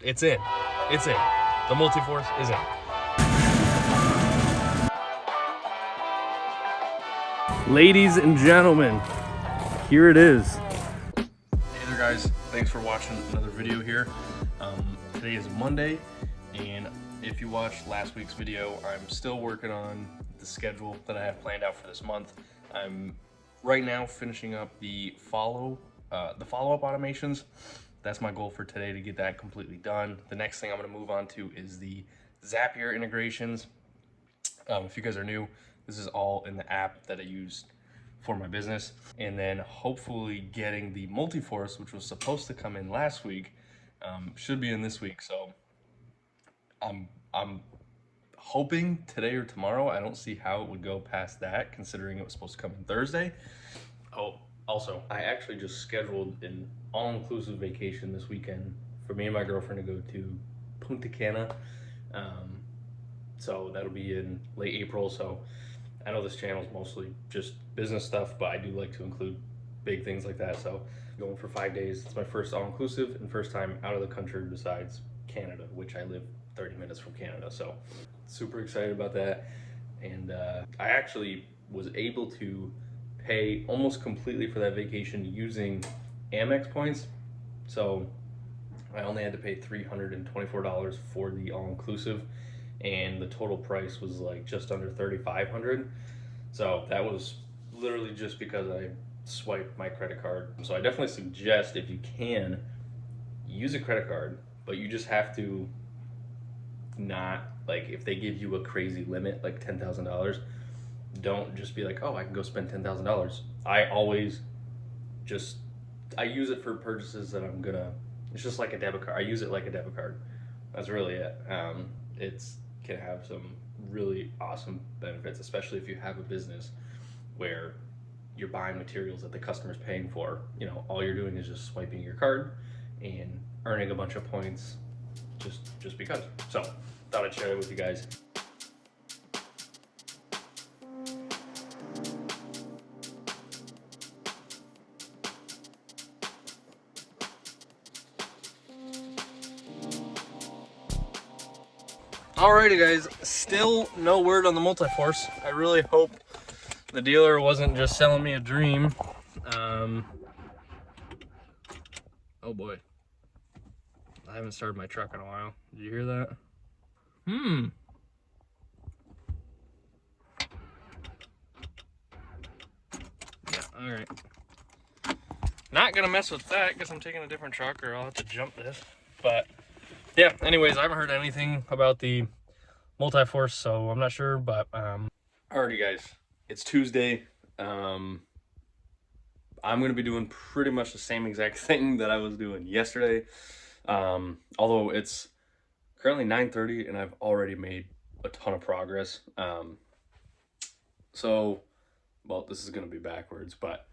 It's in. It's in. The Multiforce is in. Ladies and gentlemen, here it is. Hey there guys, thanks for watching another video here. Today is Monday, and if you watched last week's video, I'm still working on the schedule that I have planned out for this month. I'm right now finishing up the follow-up automations. That's my goal for today, to get that completely done. The next thing I'm going to move on to is the Zapier integrations. If you guys are new, this is all in the app that I used for my business. And then hopefully getting the Multiforce, which was supposed to come in last week, should be in this week. So I'm hoping today or tomorrow. I don't see how it would go past that, considering it was supposed to come in Thursday. Oh, also, I actually just scheduled an all-inclusive vacation this weekend for me and my girlfriend to go to Punta Cana. So that'll be in late April. So I know this channel is mostly just business stuff, but I do like to include big things like that. So going for 5 days. It's my first all-inclusive and first time out of the country besides Canada, which I live 30 minutes from Canada. So super excited about that. And I actually was able to pay almost completely for that vacation using Amex points. So I only had to pay $324 for the all-inclusive, and the total price was like just under $3,500. So that was literally just because I swiped my credit card. So I definitely suggest, if you can, use a credit card, but you just have to not, like, if they give you a crazy limit like $10,000, don't just be like, oh, I can go spend $10,000. I always just, I use it for purchases that I'm gonna, it's just like a debit card. I use it like a debit card. That's really it. It's can have some really awesome benefits, especially if you have a business where you're buying materials that the customer's paying for. You know, all you're doing is just swiping your card and earning a bunch of points just because. So thought I'd share it with you guys. Alrighty guys, still no word on the Multiforce. I really hope the dealer wasn't just selling me a dream. Oh boy. I haven't started my truck in a while. Did you hear that? Yeah, alright. Not gonna mess with that because I'm taking a different truck, or I'll have to jump this. But yeah, anyways, I haven't heard anything about the Multiforce, so I'm not sure, but alrighty guys, it's Tuesday. I'm gonna be doing pretty much the same exact thing that I was doing yesterday. Although it's currently 9:30 and I've already made a ton of progress. So, well, this is gonna be backwards, but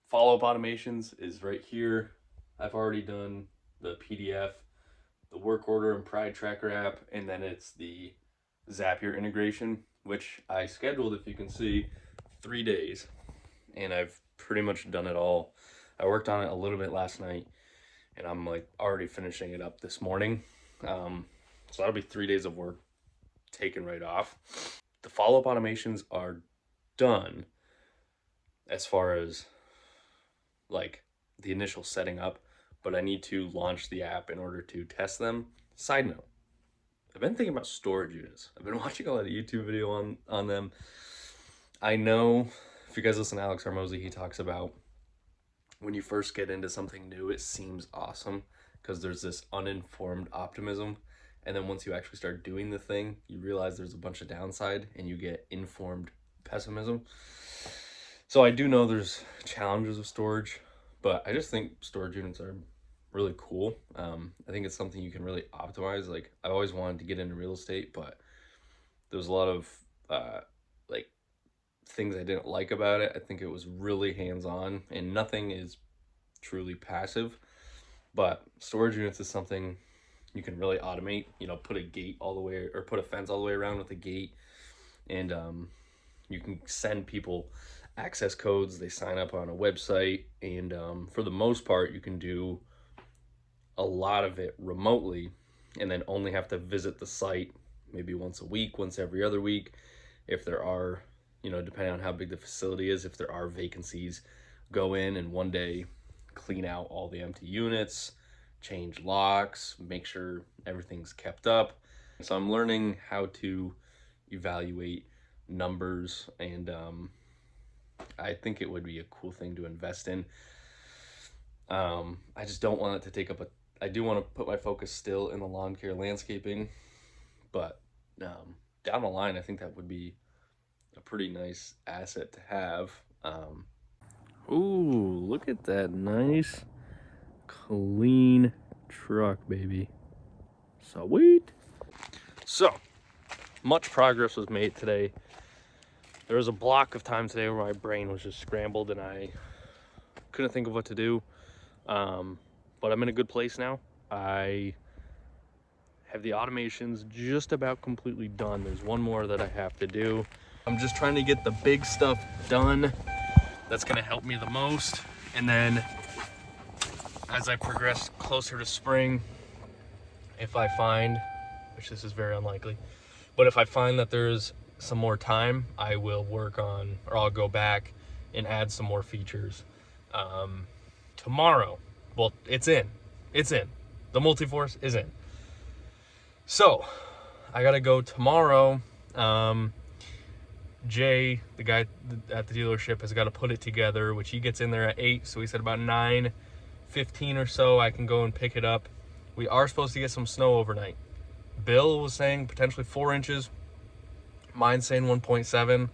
follow-up automations is right here. I've already done the PDF, the work order and Pride Tracker app, and then it's the Zapier integration, which I scheduled, if you can see, 3 days, and I've pretty much done it all. I worked on it a little bit last night, and I'm like already finishing it up this morning. So that'll be 3 days of work taken right off. The follow-up automations are done as far as like the initial setting up, but I need to launch the app in order to test them. Side note, I've been thinking about storage units. I've been watching a lot of YouTube video on them. I know if you guys listen to Alex Hormozy, he talks about when you first get into something new, it seems awesome because there's this uninformed optimism. And then once you actually start doing the thing, you realize there's a bunch of downside and you get informed pessimism. So I do know there's challenges of storage, but I just think storage units are really cool. I think it's something you can really optimize. Like, I always wanted to get into real estate, but there's a lot of like things I didn't like about it. I think it was really hands-on, and nothing is truly passive. But storage units is something you can really automate. You know, put a gate all the way, or put a fence all the way around with a gate, and you can send people access codes. They sign up on a website, and for the most part, you can do a lot of it remotely and then only have to visit the site maybe once a week, once every other week. If there are, depending on how big the facility is, if there are vacancies, go in and one day clean out all the empty units, change locks, make sure everything's kept up. So I'm learning how to evaluate numbers, and I think it would be a cool thing to invest in. I just don't want it to take up I do want to put my focus still in the lawn care landscaping, but down the line, I think that would be a pretty nice asset to have. Ooh, look at that nice, clean truck, baby. Sweet. So, much progress was made today. There was a block of time today where my brain was just scrambled and I couldn't think of what to do. But I'm in a good place now. I have the automations just about completely done. There's one more that I have to do. I'm just trying to get the big stuff done. That's gonna help me the most. And then as I progress closer to spring, if I find, which this is very unlikely, but if I find that there's some more time, I will work on, or I'll go back and add some more features. Tomorrow, well, it's in. The Multiforce is in. So, I gotta go tomorrow. Jay, the guy at the dealership, has got to put it together, which he gets in there at 8, so he said about 9:15 or so I can go and pick it up. We are supposed to get some snow overnight. Bill was saying potentially 4 inches. Mine's saying 1.7.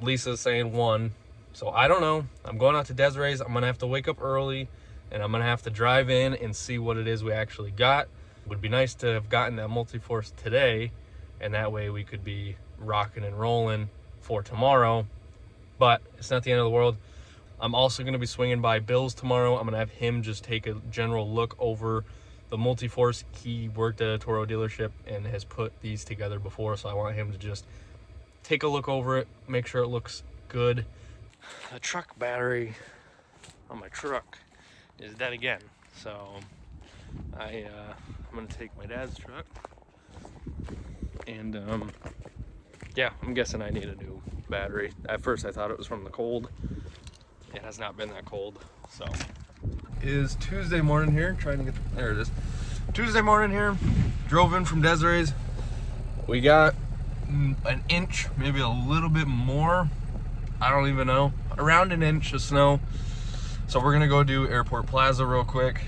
Lisa's saying 1. So I don't know. I'm going out to Desiree's. I'm going to have to wake up early, and I'm going to have to drive in and see what it is we actually got. It would be nice to have gotten that Multiforce today, and that way we could be rocking and rolling for tomorrow. But it's not the end of the world. I'm also going to be swinging by Bill's tomorrow. I'm going to have him just take a general look over the Multiforce. He worked at a Toro dealership and has put these together before, so I want him to just take a look over it, make sure it looks good. The truck battery on my truck is dead again, so I'm going to take my dad's truck, and yeah, I'm guessing I need a new battery. At first I thought it was from the cold. It has not been that cold. So it is Tuesday morning here, trying to get there it is. Tuesday morning here, drove in from Desiree's. We got an inch, maybe a little bit more, I don't even know, around an inch of snow. So we're gonna go do Airport Plaza real quick.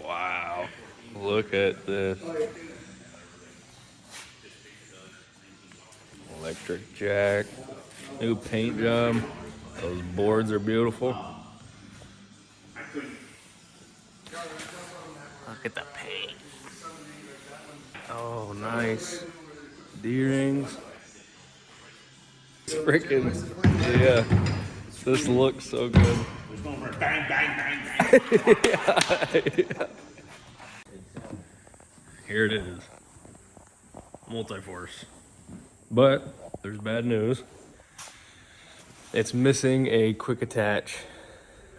Wow, look at this. Electric jack, new paint job. Those boards are beautiful. Look at the paint. Oh, nice. D-rings. It's freaking, yeah. This looks so good. Bang, bang, bang, bang. Here it is. Multiforce. But there's bad news. It's missing a quick attach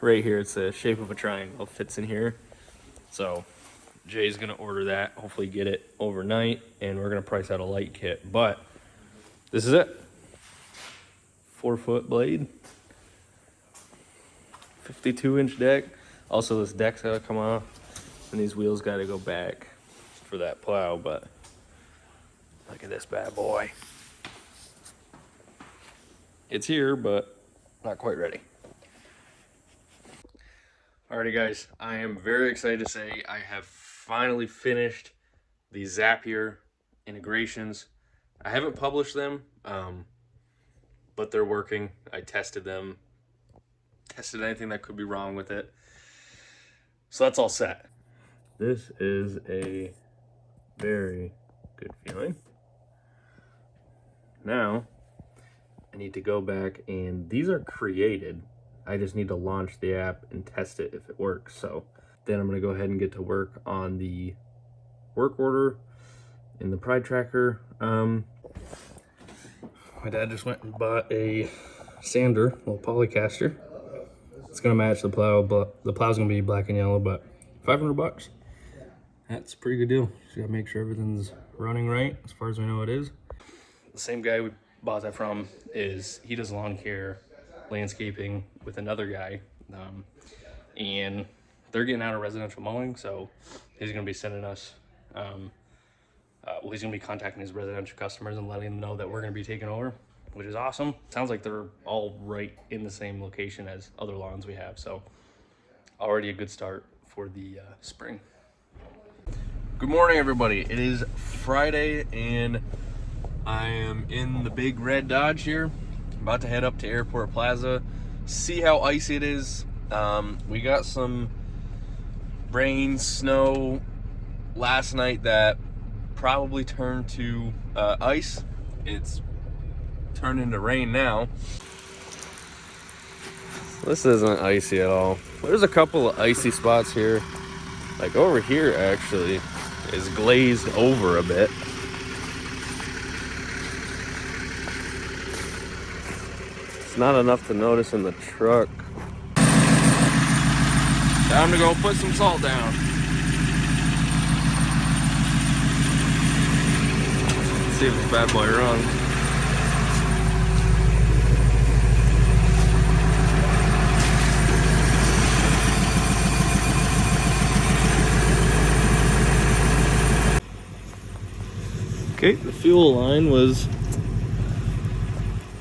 right here. It's the shape of a triangle. It fits in here. So Jay's gonna order that, hopefully get it overnight, and we're gonna price out a light kit. But this is it. 4-foot blade, 52-inch deck. Also, this deck's gotta come off, and these wheels gotta go back for that plow. But look at this bad boy. It's here, but not quite ready. Alrighty guys, I am very excited to say I have finally finished the Zapier integrations. I haven't published them, but they're working. I tested them tested anything that could be wrong with it. So that's all set. This is a very good feeling. Now, I need to go back, and these are created. I just need to launch the app and test it if it works. So then I'm gonna go ahead and get to work on the work order in the Pride Tracker. My dad just went and bought a sander, a little polycaster. It's gonna match the plow, but the plow's gonna be black and yellow, but $500. That's a pretty good deal. Just gotta make sure everything's running right as far as we know it is. The same guy we bought that from he does lawn care, landscaping with another guy, and they're getting out of residential mowing, so he's gonna be sending us, he's gonna be contacting his residential customers and letting them know that we're gonna be taking over, which is awesome. Sounds like they're all right in the same location as other lawns we have, so already a good start for the spring. Good morning, everybody. It is Friday, and I am in the big red Dodge here. I'm about to head up to Airport Plaza, see how icy it is. We got some rain, snow last night that probably turned to ice. It's turned into rain now. This isn't icy at all. There's a couple of icy spots here. Like over here actually is glazed over a bit. It's not enough to notice in the truck. Time to go put some salt down. Let's see if this bad boy runs. Okay, the fuel line was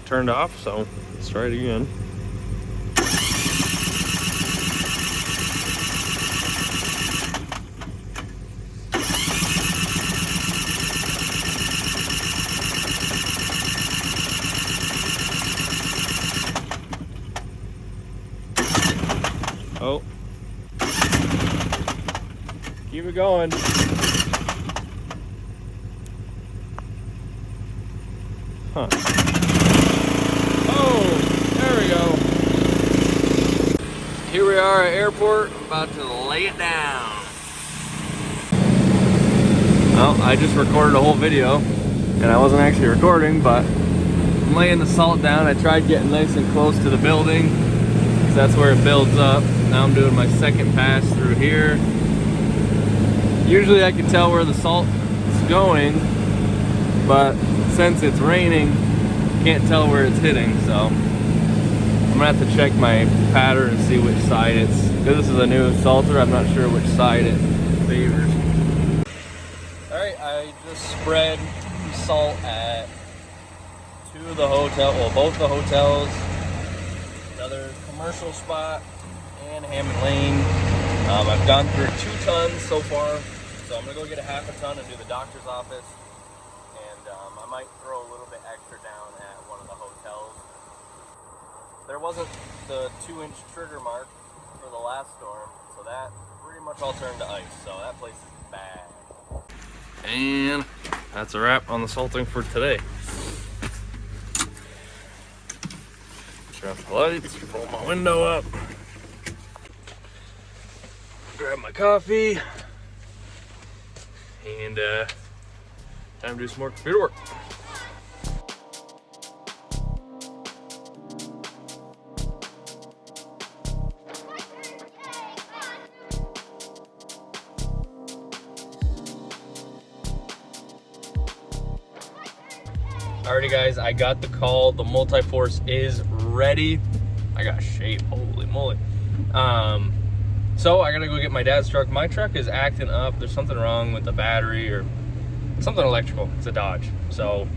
turned off, so let's try it again. Oh. Keep it going. Huh. Oh, there we go. Here we are at airport, about to lay it down. Well, I just recorded a whole video, and I wasn't actually recording, but I'm laying the salt down. I tried getting nice and close to the building, because that's where it builds up. Now I'm doing my second pass through here. Usually I can tell where the salt is going, but since it's raining, can't tell where it's hitting, so I'm gonna have to check my pattern and see which side it's, because this is a new salter, I'm not sure which side it favors. Alright, I just spread salt at both the hotels, another commercial spot, and Hammond Lane. I've gone through 2 tons so far, so I'm gonna go get a half a ton and do the doctor's office. I might throw a little bit extra down at one of the hotels. There wasn't the 2-inch trigger mark for the last storm, so that pretty much all turned to ice, so that place is bad. And that's a wrap on the salting for today. Turn off the lights, pull my window up, grab my coffee, and time to do some more computer work. Alrighty guys, I got the call. The Multiforce is ready. I got shape, holy moly. So I gotta go get my dad's truck. My truck is acting up. There's something wrong with the battery or something electrical. It's a Dodge. So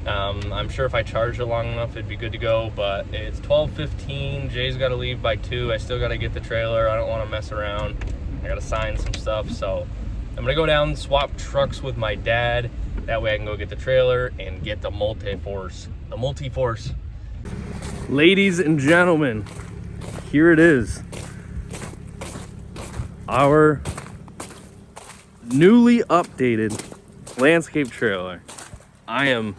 I'm sure if I charge it long enough, it'd be good to go, but it's 12:15. Jay's gotta leave by 2. I still gotta get the trailer. I don't wanna mess around. I gotta sign some stuff. So I'm gonna go down, swap trucks with my dad. That way I can go get the trailer and get the Multiforce. The Multiforce. Ladies and gentlemen, here it is. Our newly updated landscape trailer. I am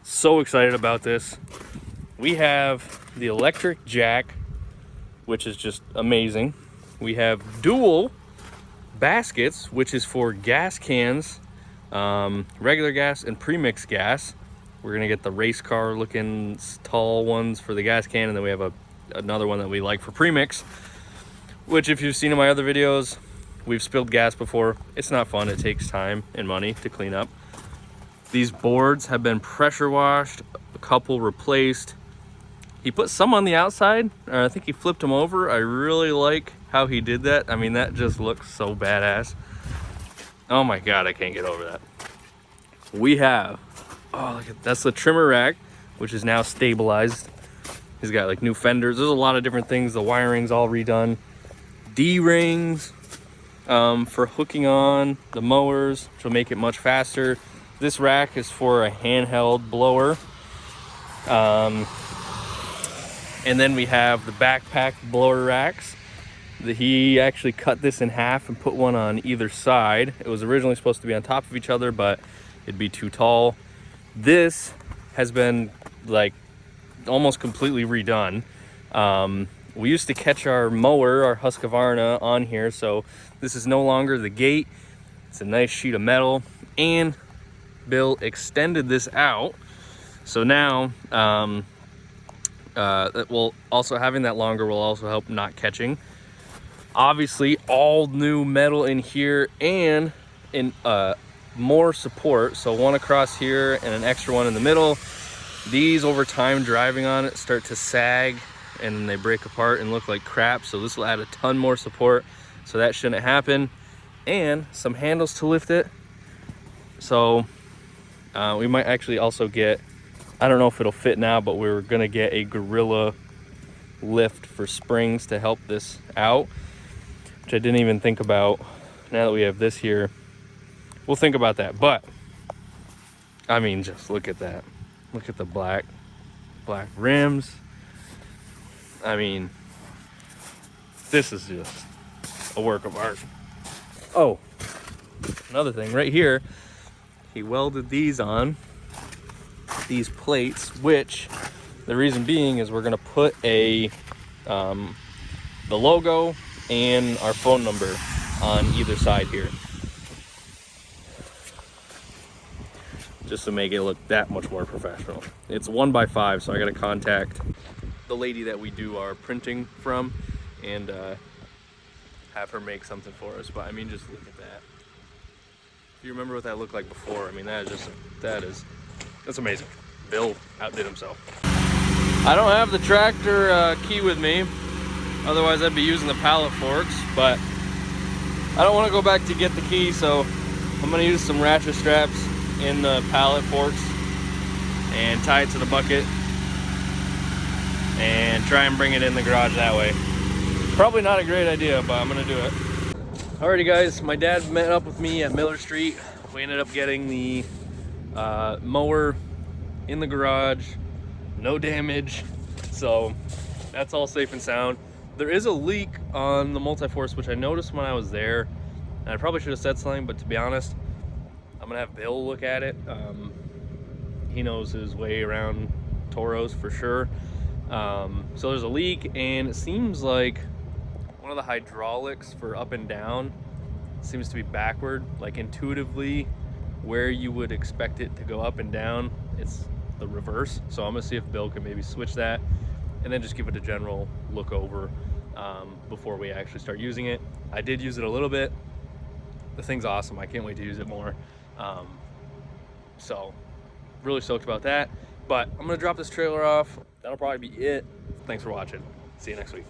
so excited about this. We have the electric jack, which is just amazing. We have dual baskets, which is for gas cans, regular gas and premix gas. We're gonna get the race car looking tall ones for the gas can, and then we have another one that we like for premix, which if you've seen in my other videos, we've spilled gas before. It's not fun. It takes time and money to clean up. These boards have been pressure washed, a couple replaced. He put some on the outside, or I think he flipped them over. I really like how he did that. I mean, that just looks so badass. Oh my God, I can't get over that. We have, oh, look at, that's the trimmer rack, which is now stabilized. He's got like new fenders. There's a lot of different things. The wiring's all redone. D-rings for hooking on the mowers, which will make it much faster. This rack is for a handheld blower. And then we have the backpack blower racks. He actually cut this in half and put one on either side. It was originally supposed to be on top of each other, but it'd be too tall. This has been like almost completely redone. We used to catch our mower, our Husqvarna, on here, so this is no longer the gate. It's a nice sheet of metal, and Bill extended this out. So now, well, also having that longer will also help not catching. Obviously, all new metal in here, and in more support. So one across here and an extra one in the middle. These, over time driving on it, start to sag and then they break apart and look like crap. So this will add a ton more support. So that shouldn't happen. And some handles to lift it. So we might actually also get, I don't know if it'll fit now, but we're gonna get a Gorilla lift for springs to help this out, which I didn't even think about. Now that we have this here, we'll think about that. But I mean, just look at that. Look at the black rims. I mean, this is just a work of art. Oh, another thing right here, he welded these on, these plates, which the reason being is we're gonna put the logo and our phone number on either side here, just to make it look that much more professional. It's 1x5, so I gotta contact the lady that we do our printing from and have her make something for us. But I mean, just look at that. If you remember what that looked like before, I mean, that's amazing. Bill outdid himself. I don't have the tractor key with me, otherwise I'd be using the pallet forks, but I don't want to go back to get the key, so I'm going to use some ratchet straps in the pallet forks and tie it to the bucket and try and bring it in the garage that way. Probably not a great idea, but I'm going to do it. Alrighty guys, my dad met up with me at Miller Street. We ended up getting the mower in the garage, no damage, so that's all safe and sound. There is a leak on the Multiforce, which I noticed when I was there, and I probably should have said something, but to be honest, I'm gonna have Bill look at it. He knows his way around Toros for sure. So there's a leak, and it seems like one of the hydraulics for up and down seems to be backward, like intuitively where you would expect it to go up and down, it's the reverse. So I'm gonna see if Bill can maybe switch that and then just give it a general look over before we actually start using it. I did use it a little bit. The thing's awesome. I can't wait to use it more. So really stoked about that. But I'm gonna drop this trailer off. That'll probably be it. Thanks for watching. See you next week.